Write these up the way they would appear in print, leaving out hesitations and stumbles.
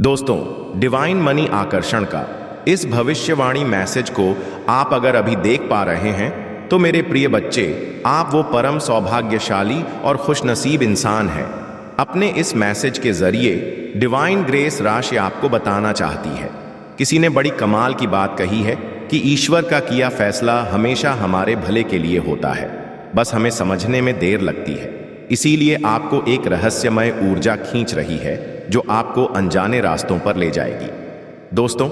दोस्तों, divine money आकर्षण का इस भविष्यवाणी मैसेज को आप अगर अभी देख पा रहे हैं तो मेरे प्रिय बच्चे, आप वो परम सौभाग्यशाली और खुशनसीब इंसान हैं। अपने इस मैसेज के जरिए डिवाइन ग्रेस राशि आपको बताना चाहती है। किसी ने बड़ी कमाल की बात कही है कि ईश्वर का किया फैसला हमेशा हमारे भले के लिए होता है, बस हमें समझने में देर लगती है। इसीलिए आपको एक रहस्यमय ऊर्जा खींच रही है जो आपको अनजाने रास्तों पर ले जाएगी। दोस्तों,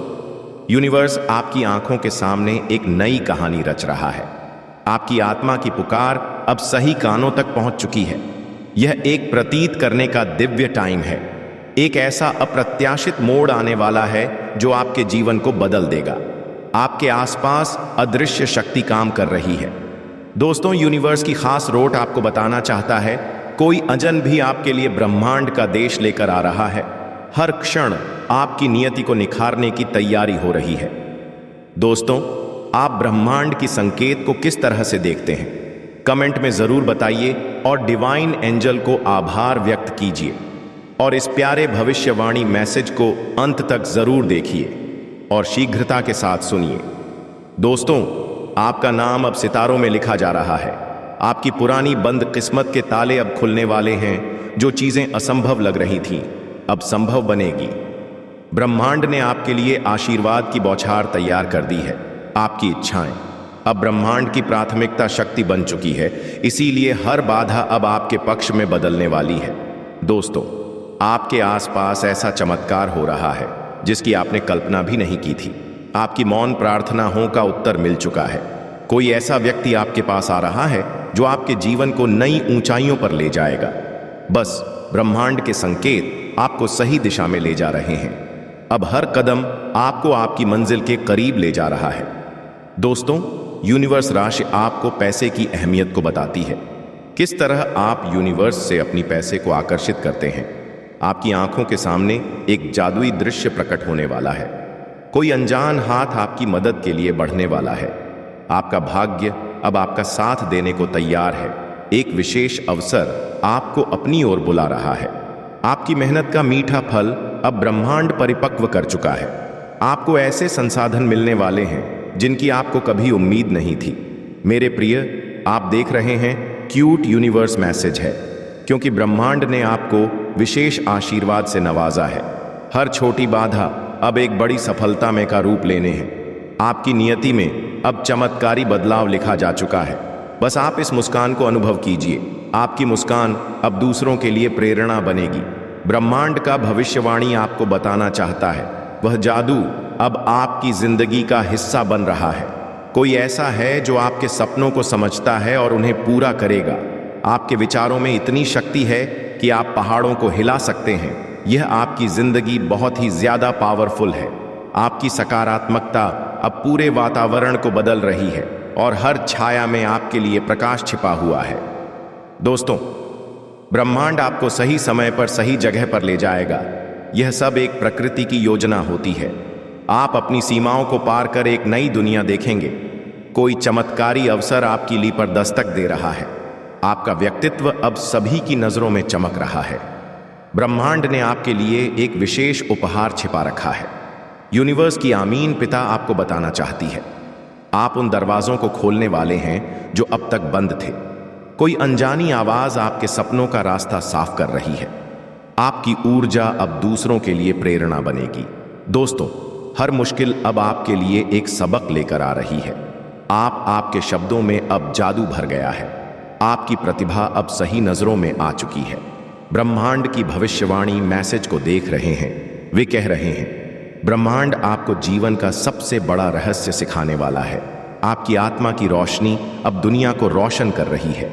यूनिवर्स आपकी आंखों के सामने एक नई कहानी रच रहा है। आपकी आत्मा की पुकार अब सही कानों तक पहुंच चुकी है। यह एक प्रतीत करने का दिव्य टाइम है। एक ऐसा अप्रत्याशित मोड़ आने वाला है जो आपके जीवन को बदल देगा। आपके आसपास अदृश्य शक्ति काम कर रही है। दोस्तों, यूनिवर्स की खास रोट आपको बताना चाहता है, कोई अजन भी आपके लिए ब्रह्मांड का देश लेकर आ रहा है। हर क्षण आपकी नियति को निखारने की तैयारी हो रही है। दोस्तों, आप ब्रह्मांड की संकेत को किस तरह से देखते हैं? कमेंट में जरूर बताइए और डिवाइन एंजल को आभार व्यक्त कीजिए। और इस प्यारे भविष्यवाणी मैसेज को अंत तक जरूर देखिए और शीघ्रता के साथ सुनिए। दोस्तों, आपका नाम अब सितारों में लिखा जा रहा है। आपकी पुरानी बंद किस्मत के ताले अब खुलने वाले हैं। जो चीजें असंभव लग रही थीं, अब संभव बनेगी। ब्रह्मांड ने आपके लिए आशीर्वाद की बौछार तैयार कर दी है। आपकी इच्छाएं अब ब्रह्मांड की प्राथमिकता शक्ति बन चुकी है, इसीलिए हर बाधा अब आपके पक्ष में बदलने वाली है। दोस्तों, आपके आसपास ऐसा चमत्कार हो रहा है जिसकी आपने कल्पना भी नहीं की थी। आपकी मौन प्रार्थनाओं का उत्तर मिल चुका है। कोई ऐसा व्यक्ति आपके पास आ रहा है जो आपके जीवन को नई ऊंचाइयों पर ले जाएगा। बस ब्रह्मांड के संकेत आपको सही दिशा में ले जा रहे हैं। अब हर कदम आपको आपकी मंजिल के करीब ले जा रहा है। दोस्तों, यूनिवर्स राशि आपको पैसे की अहमियत को बताती है। किस तरह आप यूनिवर्स से अपनी पैसे को आकर्षित करते हैं। आपकी आंखों के सामने एक जादुई दृश्य प्रकट होने वाला है। कोई अनजान हाथ आपकी मदद के लिए बढ़ने वाला है। आपका भाग्य अब आपका साथ देने को तैयार है। एक विशेष अवसर आपको अपनी ओर बुला रहा है। आपकी मेहनत का मीठा फल अब ब्रह्मांड परिपक्व कर चुका है। आपको ऐसे संसाधन मिलने वाले हैं जिनकी आपको कभी उम्मीद नहीं थी। मेरे प्रिय, आप देख रहे हैं क्यूट यूनिवर्स मैसेज है, क्योंकि ब्रह्मांड ने आपको विशेष आशीर्वाद से नवाजा है। हर छोटी बाधा अब एक बड़ी सफलता में का रूप लेने हैं। आपकी नियति में अब चमत्कारी बदलाव लिखा जा चुका है। बस आप इस मुस्कान को अनुभव कीजिए। आपकी मुस्कान अब दूसरों के लिए प्रेरणा बनेगी। ब्रह्मांड का भविष्यवाणी आपको बताना चाहता है, वह जादू अब आपकी जिंदगी का हिस्सा बन रहा है। कोई ऐसा है जो आपके सपनों को समझता है और उन्हें पूरा करेगा। आपके विचारों में इतनी शक्ति है कि आप पहाड़ों को हिला सकते हैं। यह आपकी जिंदगी बहुत ही ज्यादा पावरफुल है। आपकी सकारात्मकता अब पूरे वातावरण को बदल रही है और हर छाया में आपके लिए प्रकाश छिपा हुआ है। दोस्तों, ब्रह्मांड आपको सही समय पर सही जगह पर ले जाएगा। यह सब एक प्रकृति की योजना होती है। आप अपनी सीमाओं को पार कर एक नई दुनिया देखेंगे। कोई चमत्कारी अवसर आपकी ली पर दस्तक दे रहा है। आपका व्यक्तित्व अब सभी की नजरों में चमक रहा है। ब्रह्मांड ने आपके लिए एक विशेष उपहार छिपा रखा है। यूनिवर्स की आमीन पिता आपको बताना चाहती है, आप उन दरवाजों को खोलने वाले हैं जो अब तक बंद थे। कोई अनजानी आवाज आपके सपनों का रास्ता साफ कर रही है। आपकी ऊर्जा अब दूसरों के लिए प्रेरणा बनेगी। दोस्तों, हर मुश्किल अब आपके लिए एक सबक लेकर आ रही है। आपके शब्दों में अब जादू भर गया है। आपकी प्रतिभा अब सही नजरों में आ चुकी है। ब्रह्मांड की भविष्यवाणी मैसेज को देख रहे हैं। वे कह रहे हैं, ब्रह्मांड आपको जीवन का सबसे बड़ा रहस्य सिखाने वाला है। आपकी आत्मा की रोशनी अब दुनिया को रोशन कर रही है।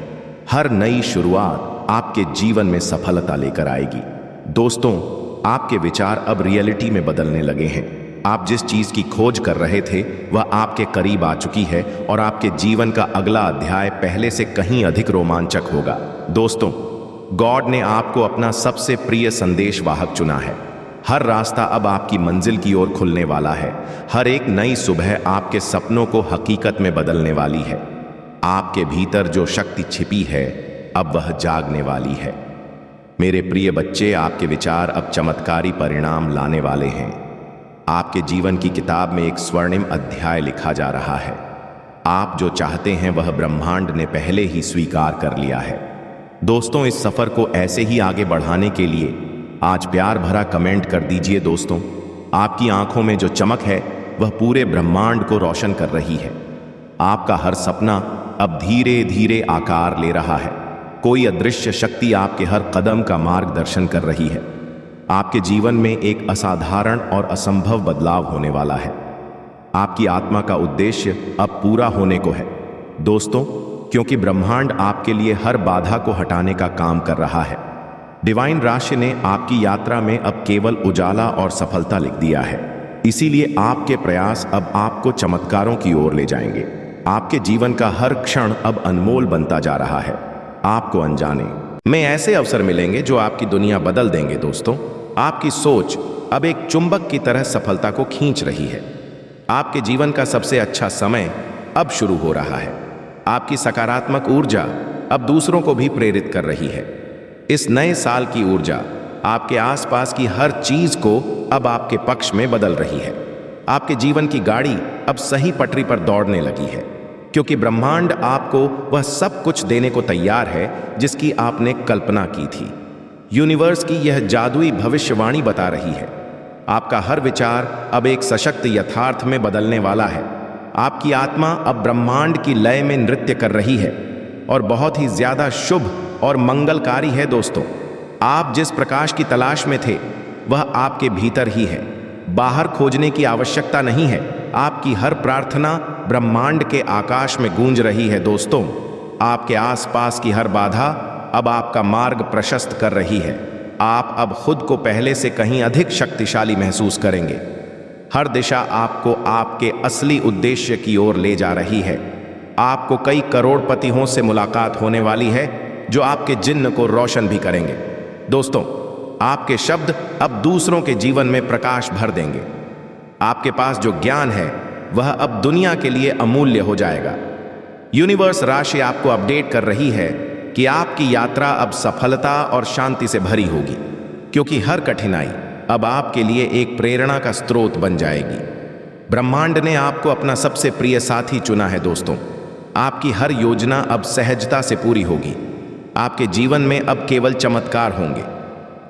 हर नई शुरुआत आपके जीवन में सफलता लेकर आएगी। दोस्तों, आपके विचार अब रियलिटी में बदलने लगे हैं। आप जिस चीज की खोज कर रहे थे वह आपके करीब आ चुकी है और आपके जीवन का अगला अध्याय पहले से कहीं अधिक रोमांचक होगा। दोस्तों, गॉड ने आपको अपना सबसे प्रिय संदेश वाहक चुना है। हर रास्ता अब आपकी मंजिल की ओर खुलने वाला है। हर एक नई सुबह आपके सपनों को हकीकत में बदलने वाली है। आपके भीतर जो शक्ति छिपी है अब वह जागने वाली है। मेरे प्रिय बच्चे, आपके विचार अब चमत्कारी परिणाम लाने वाले हैं। आपके जीवन की किताब में एक स्वर्णिम अध्याय लिखा जा रहा है। आप जो चाहते हैं वह ब्रह्मांड ने पहले ही स्वीकार कर लिया है। दोस्तों, इस सफर को ऐसे ही आगे बढ़ाने के लिए आज प्यार भरा कमेंट कर दीजिए। दोस्तों, आपकी आंखों में जो चमक है वह पूरे ब्रह्मांड को रोशन कर रही है। आपका हर सपना अब धीरे धीरे आकार ले रहा है। कोई अदृश्य शक्ति आपके हर कदम का मार्गदर्शन कर रही है। आपके जीवन में एक असाधारण और असंभव बदलाव होने वाला है। आपकी आत्मा का उद्देश्य अब पूरा होने को है दोस्तों, क्योंकि ब्रह्मांड आपके लिए हर बाधा को हटाने का काम कर रहा है। डिवाइन राशि ने आपकी यात्रा में अब केवल उजाला और सफलता लिख दिया है। इसीलिए आपके प्रयास अब आपको चमत्कारों की ओर ले जाएंगे। आपके जीवन का हर क्षण अब अनमोल बनता जा रहा है। आपको अनजाने में ऐसे अवसर मिलेंगे जो आपकी दुनिया बदल देंगे। दोस्तों, आपकी सोच अब एक चुंबक की तरह सफलता को खींच रही है। आपके जीवन का सबसे अच्छा समय अब शुरू हो रहा है। आपकी सकारात्मक ऊर्जा अब दूसरों को भी प्रेरित कर रही है। इस नए साल की ऊर्जा आपके आसपास की हर चीज को अब आपके पक्ष में बदल रही है। आपके जीवन की गाड़ी अब सही पटरी पर दौड़ने लगी है, क्योंकि ब्रह्मांड आपको वह सब कुछ देने को तैयार है जिसकी आपने कल्पना की थी। यूनिवर्स की यह जादुई भविष्यवाणी बता रही है, आपका हर विचार अब एक सशक्त यथार्थ में बदलने वाला है। आपकी आत्मा अब ब्रह्मांड की लय में नृत्य कर रही है और बहुत ही ज्यादा शुभ और मंगलकारी है। दोस्तों, आप जिस प्रकाश की तलाश में थे वह आपके भीतर ही है। बाहर खोजने की आवश्यकता नहीं है। आपकी हर प्रार्थना ब्रह्मांड के आकाश में गूंज रही है। दोस्तों, आपके आसपास की हर बाधा अब आपका मार्ग प्रशस्त कर रही है। आप अब खुद को पहले से कहीं अधिक शक्तिशाली महसूस करेंगे। हर दिशा आपको आपके असली उद्देश्य की ओर ले जा रही है। आपको कई करोड़पतियों से मुलाकात होने वाली है जो आपके जिन्न को रोशन भी करेंगे। दोस्तों, आपके शब्द अब दूसरों के जीवन में प्रकाश भर देंगे। आपके पास जो ज्ञान है वह अब दुनिया के लिए अमूल्य हो जाएगा। यूनिवर्स राशि आपको अपडेट कर रही है कि आपकी यात्रा अब सफलता और शांति से भरी होगी, क्योंकि हर कठिनाई अब आपके लिए एक प्रेरणा का स्रोत बन जाएगी। ब्रह्मांड ने आपको अपना सबसे प्रिय साथी चुना है। दोस्तों, आपकी हर योजना अब सहजता से पूरी होगी। आपके जीवन में अब केवल चमत्कार होंगे।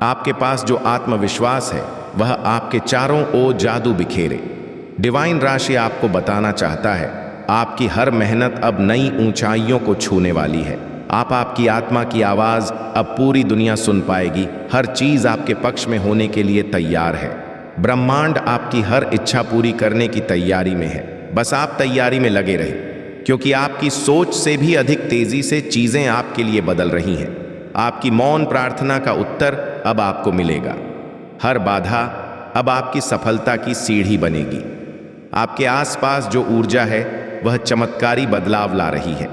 आपके पास जो आत्मविश्वास है वह आपके चारों ओर जादू बिखेरे। डिवाइन राशि आपको बताना चाहता है, आपकी हर मेहनत अब नई ऊंचाइयों को छूने वाली है। आपकी आत्मा की आवाज अब पूरी दुनिया सुन पाएगी। हर चीज आपके पक्ष में होने के लिए तैयार है। ब्रह्मांड आपकी हर इच्छा पूरी करने की तैयारी में है। बस आप तैयारी में लगे रहे, क्योंकि आपकी सोच से भी अधिक तेजी से चीजें आपके लिए बदल रही हैं। आपकी मौन प्रार्थना का उत्तर अब आपको मिलेगा। हर बाधा अब आपकी सफलता की सीढ़ी बनेगी। आपके आसपास जो ऊर्जा है वह चमत्कारी बदलाव ला रही है।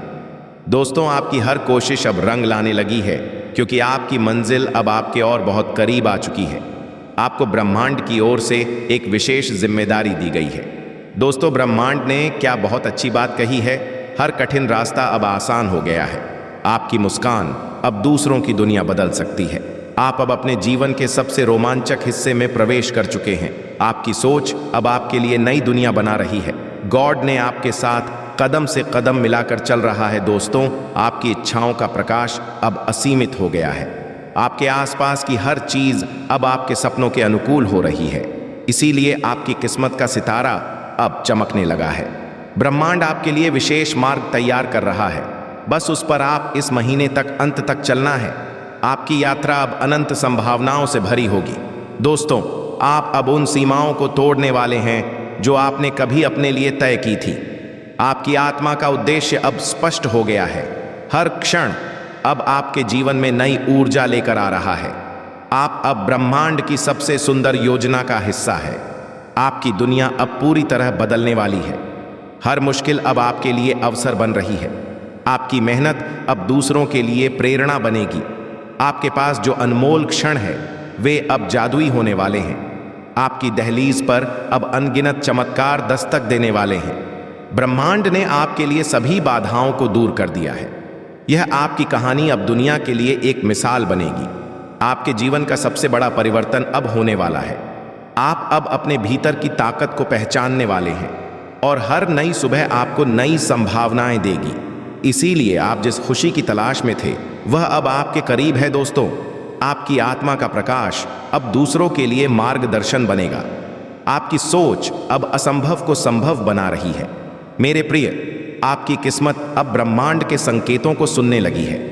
दोस्तों, आपकी हर कोशिश अब रंग लाने लगी है, क्योंकि आपकी मंजिल अब आपके और बहुत करीब आ चुकी है। आपको ब्रह्मांड की ओर से एक विशेष जिम्मेदारी दी गई है। दोस्तों, ब्रह्मांड ने क्या बहुत अच्छी बात कही है। हर कठिन रास्ता अब आसान हो गया है। आपकी मुस्कान अब दूसरों की दुनिया बदल सकती है। आप अब अपने जीवन के सबसे रोमांचक हिस्से में प्रवेश कर चुके हैं। आपकी सोच अब आपके लिए नई दुनिया बना रही है। गॉड ने आपके साथ कदम से कदम मिलाकर चल रहा है। दोस्तों, आपकी इच्छाओं का प्रकाश अब असीमित हो गया है। आपके आसपास की हर चीज अब आपके सपनों के अनुकूल हो रही है। इसीलिए आपकी किस्मत का सितारा अब चमकने लगा है। ब्रह्मांड आपके लिए विशेष मार्ग तैयार कर रहा है। बस उस पर आप इस महीने तक अंत तक चलना है। आपकी यात्रा अब अनंत संभावनाओं से भरी होगी। दोस्तों, आप अब उन सीमाओं को तोड़ने वाले हैं जो आपने कभी अपने लिए तय की थी। आपकी आत्मा का उद्देश्य अब स्पष्ट हो गया है। हर क्षण अब आपके जीवन में नई ऊर्जा लेकर आ रहा है। आप अब ब्रह्मांड की सबसे सुंदर योजना का हिस्सा है। आपकी दुनिया अब पूरी तरह बदलने वाली है। हर मुश्किल अब आपके लिए अवसर बन रही है। आपकी मेहनत अब दूसरों के लिए प्रेरणा बनेगी। आपके पास जो अनमोल क्षण है वे अब जादुई होने वाले हैं। आपकी दहलीज पर अब अनगिनत चमत्कार दस्तक देने वाले हैं। ब्रह्मांड ने आपके लिए सभी बाधाओं को दूर कर दिया है। यह आपकी कहानी अब दुनिया के लिए एक मिसाल बनेगी। आपके जीवन का सबसे बड़ा परिवर्तन अब होने वाला है। आप अब अपने भीतर की ताकत को पहचानने वाले हैं और हर नई सुबह आपको नई संभावनाएं देगी। इसीलिए आप जिस खुशी की तलाश में थे वह अब आपके करीब है दोस्तों। आपकी आत्मा का प्रकाश अब दूसरों के लिए मार्गदर्शन बनेगा। आपकी सोच अब असंभव को संभव बना रही है। मेरे प्रिय, आपकी किस्मत अब ब्रह्मांड के संकेतों को सुनने लगी है।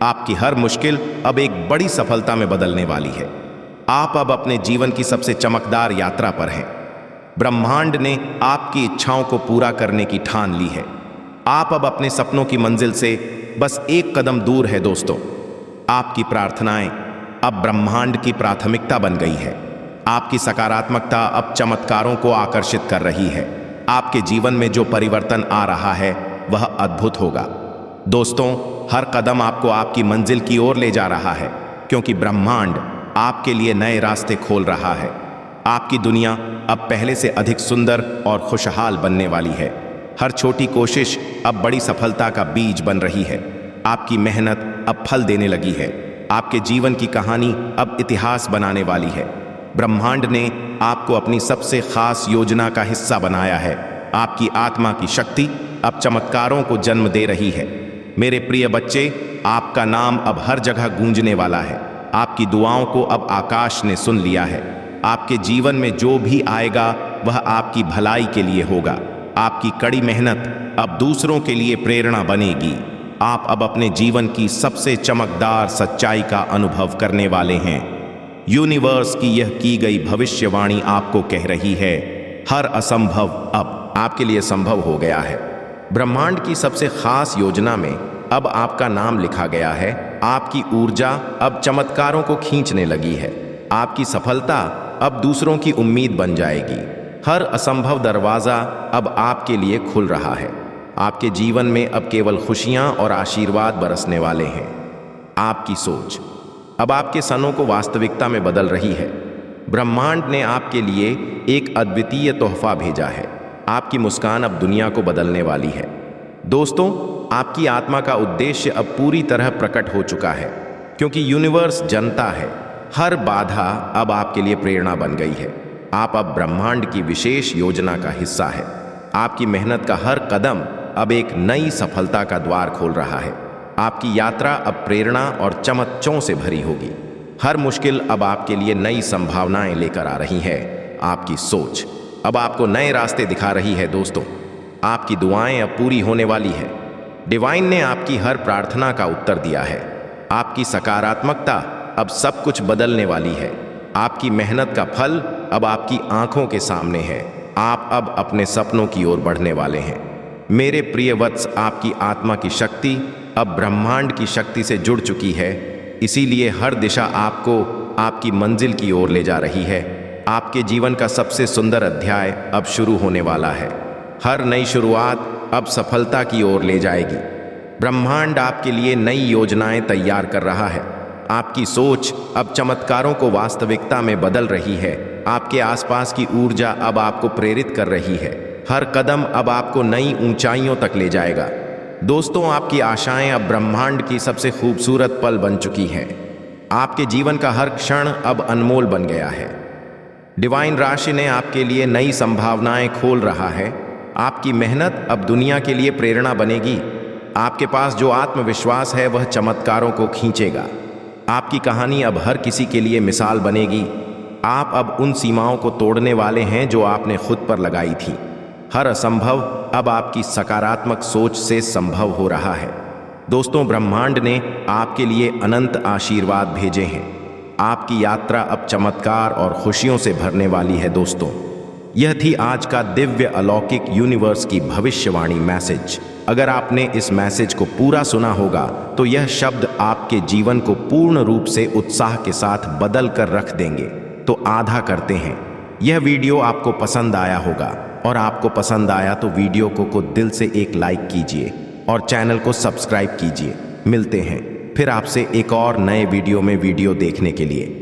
आपकी हर मुश्किल अब एक बड़ी सफलता में बदलने वाली है। आप अब अपने जीवन की सबसे चमकदार यात्रा पर हैं। ब्रह्मांड ने आपकी इच्छाओं को पूरा करने की ठान ली है। आप अब अपने सपनों की मंजिल से बस एक कदम दूर है दोस्तों। आपकी प्रार्थनाएं अब ब्रह्मांड की प्राथमिकता बन गई है। आपकी सकारात्मकता अब चमत्कारों को आकर्षित कर रही है। आपके जीवन में जो परिवर्तन आ रहा है वह अद्भुत होगा। दोस्तों, हर कदम आपको आपकी मंजिल की ओर ले जा रहा है, क्योंकि ब्रह्मांड आपके लिए नए रास्ते खोल रहा है। आपकी दुनिया अब पहले से अधिक सुंदर और खुशहाल बनने वाली है। हर छोटी कोशिश अब बड़ी सफलता का बीज बन रही है। आपकी मेहनत अब फल देने लगी है। आपके जीवन की कहानी अब इतिहास बनाने वाली है। ब्रह्मांड ने आपको अपनी सबसे खास योजना का हिस्सा बनाया है। आपकी आत्मा की शक्ति अब चमत्कारों को जन्म दे रही है। मेरे प्रिय बच्चे, आपका नाम अब हर जगह गूंजने वाला है। आपकी दुआओं को अब आकाश ने सुन लिया है। आपके जीवन में जो भी आएगा वह आपकी भलाई के लिए होगा। आपकी कड़ी मेहनत अब दूसरों के लिए प्रेरणा बनेगी। आप अब अपने जीवन की सबसे चमकदार सच्चाई का अनुभव करने वाले हैं। यूनिवर्स की यह की गई भविष्यवाणी आपको कह रही है, हर असंभव अब आपके लिए संभव हो गया है। ब्रह्मांड की सबसे खास योजना में अब आपका नाम लिखा गया है। आपकी ऊर्जा अब चमत्कारों को खींचने लगी है। आपकी सफलता अब दूसरों की उम्मीद बन जाएगी। हर असंभव दरवाजा अब आपके लिए खुल रहा है। आपके जीवन में अब केवल खुशियां और आशीर्वाद बरसने वाले हैं। आपकी सोच अब आपके सनों को वास्तविकता में बदल रही है। ब्रह्मांड ने आपके लिए एक अद्वितीय तोहफा भेजा है। आपकी मुस्कान अब दुनिया को बदलने वाली है। दोस्तों, आपकी आत्मा का उद्देश्य अब पूरी तरह प्रकट हो चुका है, क्योंकि यूनिवर्स जानता है हर बाधा अब आपके लिए प्रेरणा बन गई है। आप अब ब्रह्मांड की विशेष योजना का हिस्सा है। आपकी मेहनत का हर कदम अब एक नई सफलता का द्वार खोल रहा है। आपकी यात्रा अब प्रेरणा और चमत्कारों से भरी होगी। हर मुश्किल अब आपके लिए नई संभावनाएं लेकर आ रही है। आपकी सोच अब आपको नए रास्ते दिखा रही है। दोस्तों, आपकी दुआएं अब पूरी होने वाली है। डिवाइन ने आपकी हर प्रार्थना का उत्तर दिया है। आपकी सकारात्मकता अब सब कुछ बदलने वाली है। आपकी मेहनत का फल अब आपकी आंखों के सामने है। आप अब अपने सपनों की ओर बढ़ने वाले हैं। मेरे प्रिय वत्स, आपकी आत्मा की शक्ति अब ब्रह्मांड की शक्ति से जुड़ चुकी है। इसीलिए हर दिशा आपको आपकी मंजिल की ओर ले जा रही है। आपके जीवन का सबसे सुंदर अध्याय अब शुरू होने वाला है। हर नई शुरुआत अब सफलता की ओर ले जाएगी। ब्रह्मांड आपके लिए नई योजनाएं तैयार कर रहा है। आपकी सोच अब चमत्कारों को वास्तविकता में बदल रही है। आपके आसपास की ऊर्जा अब आपको प्रेरित कर रही है। हर कदम अब आपको नई ऊंचाइयों तक ले जाएगा। दोस्तों, आपकी आशाएं अब ब्रह्मांड की सबसे खूबसूरत पल बन चुकी हैं। आपके जीवन का हर क्षण अब अनमोल बन गया है। डिवाइन राशि ने आपके लिए नई संभावनाएं खोल रहा है। आपकी मेहनत अब दुनिया के लिए प्रेरणा बनेगी। आपके पास जो आत्मविश्वास है वह चमत्कारों को खींचेगा। आपकी कहानी अब हर किसी के लिए मिसाल बनेगी। आप अब उन सीमाओं को तोड़ने वाले हैं जो आपने खुद पर लगाई थी। हर असंभव अब आपकी सकारात्मक सोच से संभव हो रहा है। दोस्तों, ब्रह्मांड ने आपके लिए अनंत आशीर्वाद भेजे हैं। आपकी यात्रा अब चमत्कार और खुशियों से भरने वाली है। दोस्तों, यह थी आज का दिव्य अलौकिक यूनिवर्स की भविष्यवाणी मैसेज। अगर आपने इस मैसेज को पूरा सुना होगा तो यह शब्द आपके जीवन को पूर्ण रूप से उत्साह के साथ बदल कर रख देंगे। तो आधा करते हैं। यह वीडियो आपको पसंद आया होगा, और आपको पसंद आया तो वीडियो को दिल से एक लाइक कीजिए और चैनल को सब्सक्राइब कीजिए। मिलते हैं फिर आपसे एक और नए वीडियो में देखने के लिए।